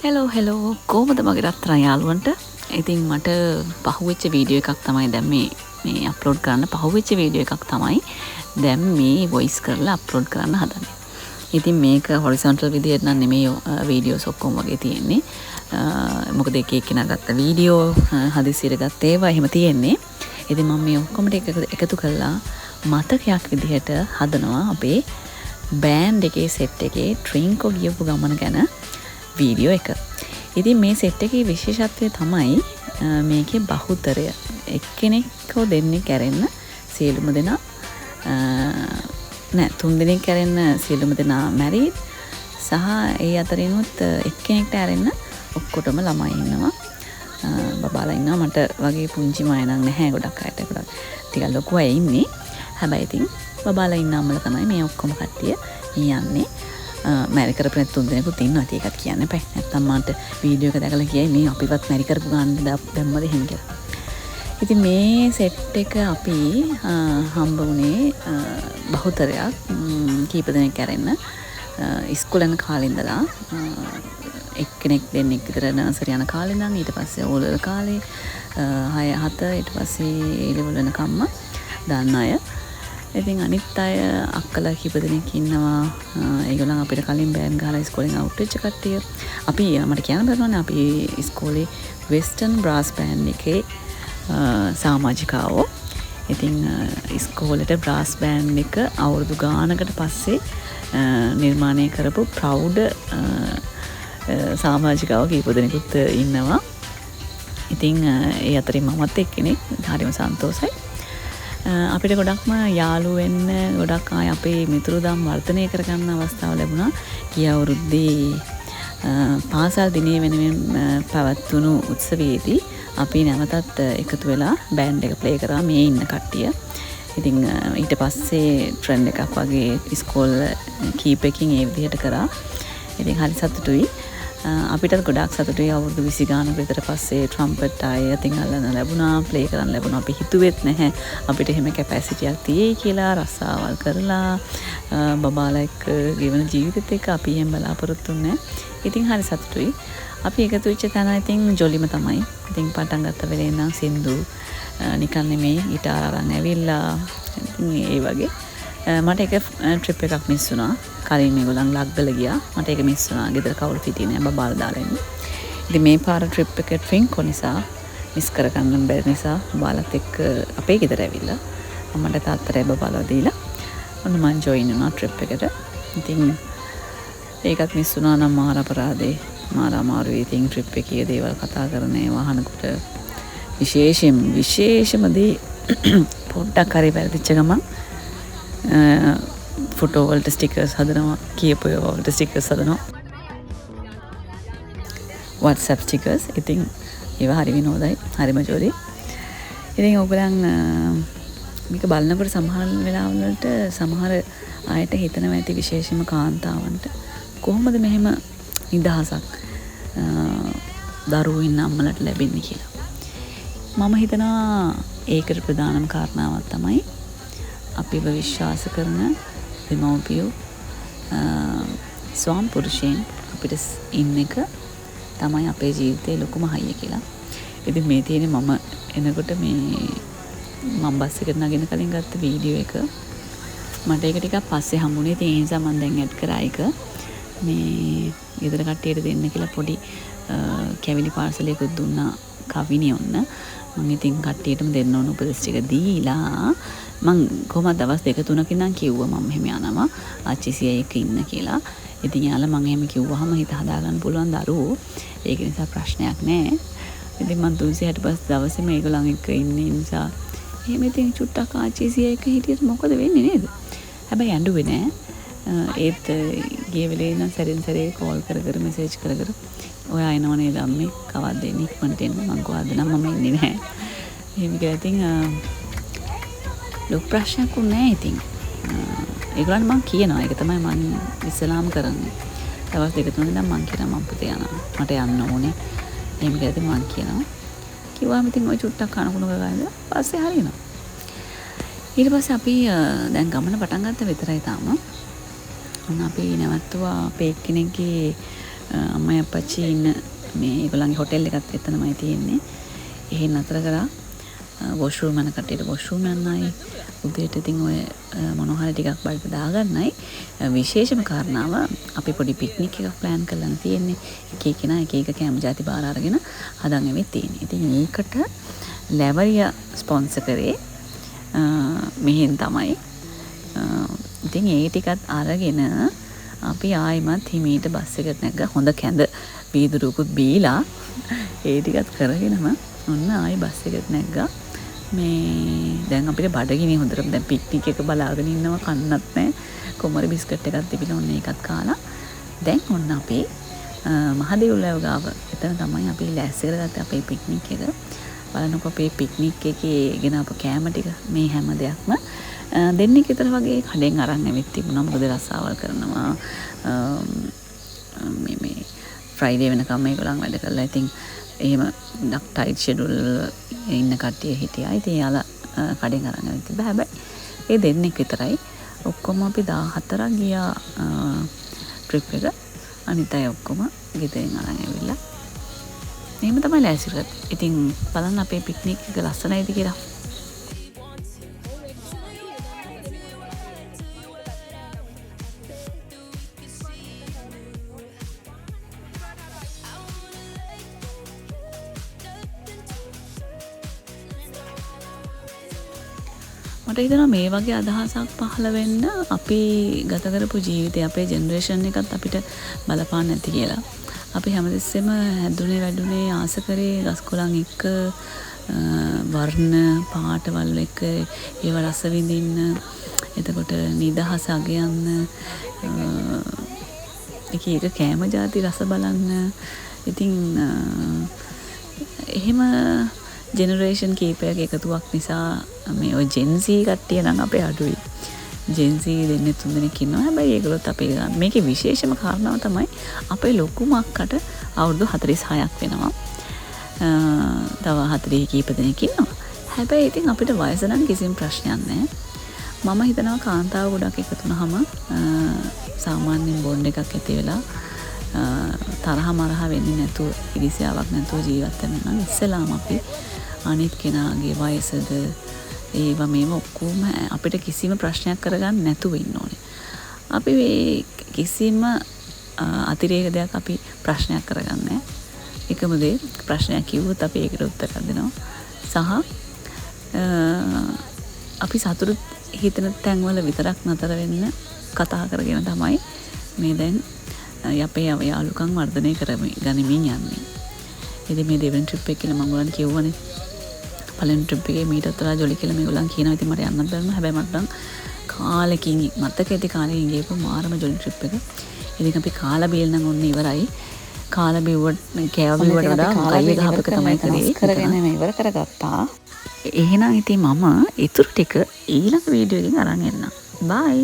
Hello කොහොමද මගේ රත්තරන් යාළුවන්ට? ඉතින් මට පහුවෙච්ච වීඩියෝ එකක් තමයි දැන් මේ අප්ලෝඩ් කරන්න පහුවෙච්ච වීඩියෝ එකක් තමයි දැන් මේ වොයිස් කරලා අප්ලෝඩ් කරන්න හදන්නේ. ඉතින් මේක හොරිසොන්ටල් විදියට නම් නෙමෙයි වීඩියෝස් ඔක්කොම වගේ තියෙන්නේ. මොකද එක එක්කෙනා ගත්ත වීඩියෝ හදිසියට ගත්ත ඒවා එහෙම තියෙන්නේ. ඉතින් මම මේ ඔක්කොම එකතු කරලා මතකයක් විදිහට හදනවා අපේ බෑන්ඩ් එකේ සෙට් එකේ ට්‍රින්කෝ ගියපු ගමන ගැන වීඩියෝ එක. ඉතින් මේ සෙට් එකේ විශේෂත්වය තමයි මේකේ බහුතරය එක්කෙනෙක් හෝ දෙන්නෙක් ඇරෙන්න සියලුම දෙනා තුන් දෙනෙක් ඇරෙන්න සියලුම දෙනා මැරීඩ් සහ ඒ අතරිනුත් එක්කෙනෙක්ට ඇරෙන්න ඔක්කොටම ළමයි ඉන්නවා. බබාලා ඉන්නවා. මට වගේ පුංචි මය නම් නැහැ. ගොඩක් අයට ගොඩක් ටිකක් ලොකු අය ඉන්නේ. හැබැයි ඉතින් බබාලා ඉන්න අම්මලා තමයි මේ ඔක්කොම කට්ටිය යන්නේ. මැරි කරපු නැත් තුන් දෙනෙකුත් ඉන්නවා. ඒකත් කියන්න එපා. නැත්තම් මට වීඩියෝ එක දැකලා කියයි මේ අපිවත් මැරි කරපු ගාන දැම්මද එහෙම කියලා. ඉතින් මේ සෙට් එක අපි හම්බ වුණේ බහුතරයක් කීප දෙනෙක් ඇරෙන්න ඉස්කෝලේ යන කාලේ ඉඳලා එක්කෙනෙක් දෙන්නෙක් විතර නර්සරි යන කාලේ ඉඳන් ඊට පස්සේ ඕලෙවල් කාලේ 6 7 ඊට පස්සේ ඒ ලෙවල් වෙනකම්ම දාන්න අය. ඉතින් අනිත් අය අක්කලා කීප දෙනෙක් ඉන්නවා. ඒගොල්ලන් අපිට කලින් බෑන් ගහලා ඉස්කෝලෙන් අවුට් වෙච්ච කට්ටිය. අපි මට කියන්න බැරිවනේ අපි ඉස්කෝලේ වෙස්ටර්න් බ්‍රාස් බෑන්ඩ් එකේ සමාජිකාවෝ. ඉතින් ඉස්කෝලේට බ්‍රාස් බෑන්ඩ් එක අවුරුදු ගානකට පස්සේ නිර්මාණය කරපු ප්‍රෞඩ සමාජිකාවෝ කීප දෙනෙකුත් ඉන්නවා. ඉතින් ඒ අතරින් මමත් එක්කෙනෙක්. හරිම සන්තෝෂයි. අපිට ගොඩක්ම යාළු වෙන්න ගොඩක් අය අපේ මිතුරුදම් වර්ධනය කරගන්න අවස්ථාව ලැබුණා. ගිය අවුරුද්දේ පාසල් දිනේ වෙනුවෙන් පැවැත්වුණු උත්සවයේදී අපි නැවතත් එකතු වෙලා බෑන්ඩ් එක ප්ලේ කරා මේ ඉන්න කට්ටිය. ඉතින් ඊට පස්සේ ට්‍රෙන්ඩ් එකක් වගේ ඉස්කෝල් කීප එකකින් ඒ විදිහට කරා. ඉතින් හරි සතුටුයි. අපිටත් ගොඩක් සතුටුයි අවුරුදු 20 ගානක විතර පස්සේ ට්‍රම්පට් ආය ඉතින් අල්ලන්න ලැබුණා, ප්ලේ කරන්න ලැබුණා. අපි හිතුවෙත් නැහැ අපිට එහෙම කැපැසිටි එකක් තියෙයි කියලා. රස්සාවල් කරලා බබාලා එක්ක ගෙවන ජීවිතෙත් එක්ක අපි එහෙම බලාපොරොත්තු නැහැ. ඉතින් හරි සතුටුයි. අපි එකතු වෙච්ච තැන ඉතින් ජොලිම තමයි. ඉතින් පටන් ගත්ත වෙලේ ඉඳන් සින්දු නිකන් නෙමෙයි ගිටාර අරන් ඇවිල්ලා ඉතින් ඒ වගේ මට එක ට්‍රිප් එකක් මිස් වුණා. කලින් මේගොල්ලන් ලග්ගල ගියා. මට ඒක මිස් වුණා. ගෙදර කවුරු හිටියේ නෑ බබාලා දාලා ඉන්නේ. ඉතින් මේ පාර ට්‍රිප් එක ට්‍රින්කෝ නිසා මිස් කරගන්න බැරි නිසා බබාලත් එක්ක අපේ ගෙදර ඇවිල්ලා අම්මට තාත්තට බබාලා දීලා ඔන්න මං ජොයින් වුණා ට්‍රිප් එකට. ඉතින් ඒකත් මිස් වුණා නම් මාර අපරාධේ. මාර අමාරුයි. ඉතින් ට්‍රිප් එකේ දේවල් කතා කරන ඒවා අහනකොට විශේෂම දේ පොඩ්ඩක් හරි වැරදිච්ච ගමන් ෆොටෝ වලට ස්ටිකර්ස් හදනවා, කියපු ඒවා වලට ස්ටිකර්ස් හදනවා, WhatsApp ස්ටිකර්ස්. ඉතින් ඒවා හරි විනෝදයි, හරිම ජොලි. ඉතින් ඔයගොල්ලන් මේක බලනකොට සමහර වෙලාවල් වලට සමහර අයට හිතනවා ඇති විශේෂම කාන්තාවන්ට කොහොමද මෙහෙම නිදහසක් දරුවෝ ඉන්න අම්මලට ලැබෙන්නේ කියලා. මම හිතනවා ඒකට ප්‍රධානම කාරණාවක් තමයි අපිව විශ්වාස කරන දෙමව්පියෝ ස්වාම පුරුෂයන් අපිට ඉන්න එක තමයි අපේ ජීවිතේ ලොකුම හයිය කියලා. ඉතින් මේ තියෙන්නේ මම එනකොට මම බස් එකට නගින කලින් ගත්ත වීඩියෝ එක. මට ඒක ටිකක් පස්සේ හම්බුනේ. ඉතින් ඒ නිසා මම දැන් ඇඩ් කරා එක. මේ ගෙදර කට්ටියට දෙන්න කියලා පොඩි කැවිලි පාර්සලයකුත් දුන්නා කවිනේ ඔන්න. මම ඉතින් කට්ටියටම දෙන්න ඕන උපදෙස් ටික දීලා මං කොහමද දවස් 2-3කින් ඉඳන් කිව්වා මම මෙහෙම යනවා ආච්චිසිය එක ඉන්න කියලා. ඉතින් යාලා මං එහෙම කිව්වහම හිත හදාගන්න පුළුවන් දරුවෝ. ඒක නිසා ප්‍රශ්නයක් නැහැ. ඉතින් මං 365 දවසේ මේගොල්ලන් එක්ක ඉන්න නිසා එහෙම ඉතින් චුට්ටක් ආච්චිසිය එක හිටියට මොකද වෙන්නේ නේද? හැබැයි ඇඬුවේ නෑ. ඒත් ගිය වෙලේ ඉඳන් සැරින් සැරේ කෝල් කර මෙසේජ් කර ඔයා එනව නේද අම්මේ කවද්ද එන්නේ ඉක්මනට එන්න මං කොහොමද නම් මම එන්නේ නැහැ. එහෙම කියලා ඉතින් ලොකු ප්‍රශ්නයක් නෑ. ඉතින් ඒගොල්ලන්ට මං කියනවා ඒක තමයි මං ඉස්සලාම් කරන්නේ. දවස් 2-3 ඉඳන් මං කියනවා මං පුතේ යනවා. මට යන්න ඕනේ. එහෙම කියලා ඉතින් මං කියනවා. කිව්වම ඉතින් ওই චුට්ටක් කනකුණු ගාලා පස්සේ හරියනවා. ඊට පස්සේ අපි දැන් ගමන පටන් ගත්ත විතරයි තාම. අපි නැවතුවා අපේ එක්කෙනෙක්ගේ අම්මයි අප්පච්චි ඉන්න මේ ඒගොල්ලන්ගේ හොටෙල් එකත් එතනමයි තියෙන්නේ. එහෙන් අතර කරා වොෂ්රූම් යන කට්ටියට වොෂ්රූම් යන්නයි උදේට ඉතින් ඔය මොනවා හරි ටිකක් බල්ට දාගන්නයි. විශේෂම කාරණාව අපි පොඩි පික්නික් එකක් ප්ලෑන් කරලා තියෙන්නේ. එක එකනා එක එක කැම් ජාති බාර අරගෙන හදන් ඇවිත් තියෙන්නේ. ඉතින් ඒකට ලැවරියා ස්පොන්සර් කරේ මෙහෙන් තමයි. ඉතින් ඒ ටිකත් අරගෙන අපි ආයිමත් හිමීට බස් එකට නැග්ග හොඳ කැඳ වීදුරුකුත් බීලා ඒ ටිකත් කරගෙනම ඔන්න ආයි බස් එකට නැග්ගා. මේ දැන් අපිට බඩගිනි හොඳට දැන් පික්නික් එක බලාගෙන ඉන්නවා කන්නත් නැහැ. කොමරි බිස්කට් එකක් තිබිලා ඔන්න ඒකත් කාලා. දැන් ඔන්න අපි මහදේවුල්ලාව ගාව එතන තමයි අපි ලෑස්ති කරගත්තේ අපේ පික්නික් එක. බලන්නකො අපේ පික්නික් එකේ ගෙන අප කෑම ටික මේ හැම දෙයක්ම දෙන්නෙක් විතර වගේ කඩෙන් අරන් ඇවිත් තිබුණා. මොකද රසාවල් කරනවා මේ ෆ්‍රයිඩේ වෙනකම් මේගොල්ලන් වැඩ කරලා ඉතින් එහෙම ටයිට් ෂෙඩියුල් ඉන්න කට්ටිය හිටියා. ඉතින් යාලා කඩෙන් අරන් ඇවිත් තිබ්බා. හැබැයි ඒ දෙන්නෙක් විතරයි. ඔක්කොම අපි 14ක් ගියා ට්‍රිප් එක. අනිත් අය ඔක්කොම ගෙදරින් අරන් ඇවිල්ලා. එහෙම තමයි ලෑස්ති කරගත්තේ. ඉතින් බලන්න අපේ පික්නික් එක ලස්සනයිද කියලා. මට හිතෙනවා මේ වගේ අදහසක් පහළ වෙන්න අපි ගත කරපු ජීවිතේ අපේ ජෙනරේෂන් එකත් අපිට බලපාන්න නැති කියලා. අපි හැමතිස්සෙම හැදුනේ වැඩුනේ ආස කරේ ගස් කොළන් එක්ක වර්ණ පාටවල් එක්ක ඒව රස විඳින්න. එතකොට නිදහස අගයන්න එක එක කෑම ಜಾති රස බලන්න. ඉතින් එහෙම ජෙනරේෂන් කීපයක එකතුවක් නිසා මේ ඔය ජෙන්සී කට්ටිය නම් අපේ අඩුයි. ජෙන්සී දෙන්නේ 3 දෙනෙක් ඉන්නවා. හැබැයි ඒගොල්ලොත් අපේ ගන්න. මේකේ විශේෂම කාරණාව තමයි අපේ ලොකුම අක්කට අවුරුදු 46ක් වෙනවා. තව 40 කීප දෙනෙක් ඉන්නවා. හැබැයි ඉතින් අපිට වයස නම් කිසිම ප්‍රශ්නයක් නැහැ. මම හිතනවා කාන්තාව ගොඩක් එකතු වුණාම සාමාන්‍යයෙන් බොන්ඩ් එකක් ඇති වෙලා තරහ මරහ වෙන්නේ නැතුව ඉරිසියාවක් නැතුව ජීවත් වෙන්න නම් ඉස්සෙල්ලාම අපි අනිත් කෙනාගේ වයසද ඒවා මේව ඔක්කොම අපිට කිසිම ප්‍රශ්නයක් කරගන්න නැතුව ඉන්න ඕනේ. අපි මේ කිසිම අතිරේක දෙයක් අපි ප්‍රශ්නයක් කරගන්නේ නැහැ. එකම දේ ප්‍රශ්නයක් කිව්වොත් අපි ඒකට උත්තර දෙනවා. සහ අපි සතුටු හිතන තැන්වල විතරක් නතර වෙන්න කතා කරගෙන තමයි මේ දැන් අපේ යාළුකම් වර්ධනය කරගනිමින් යන්නේ. ඉතින් මේ දෙවෙනි ට්‍රිප් එක කියලා මම ඔයගොල්ලන්ට කිව්වනේ. පළවෙනි ට්‍රිප් එකේ මීට වඩා ජොලි කියලා මේගොල්ලන් කියනවා. ඉතින් මට යන්නත් බැරිම. හැබැයි මට නම් කාලෙකින් මතක ඇති කාලෙකින් ගියපු මාරම ජොලි ට්‍රිප් එක. ඉතින් අපි කාලා බීල් නම් ඔන්න ඉවරයි. කාලා බිව්වට කෑවුවට වඩා කයි ගහපක තමයි කරගෙන ඉවර කරගත්තා. එහෙනම් ඉතින් මම ඊටු ටික ඊළඟ වීඩියෝ එකකින් අරන් එන්නම්. බයි.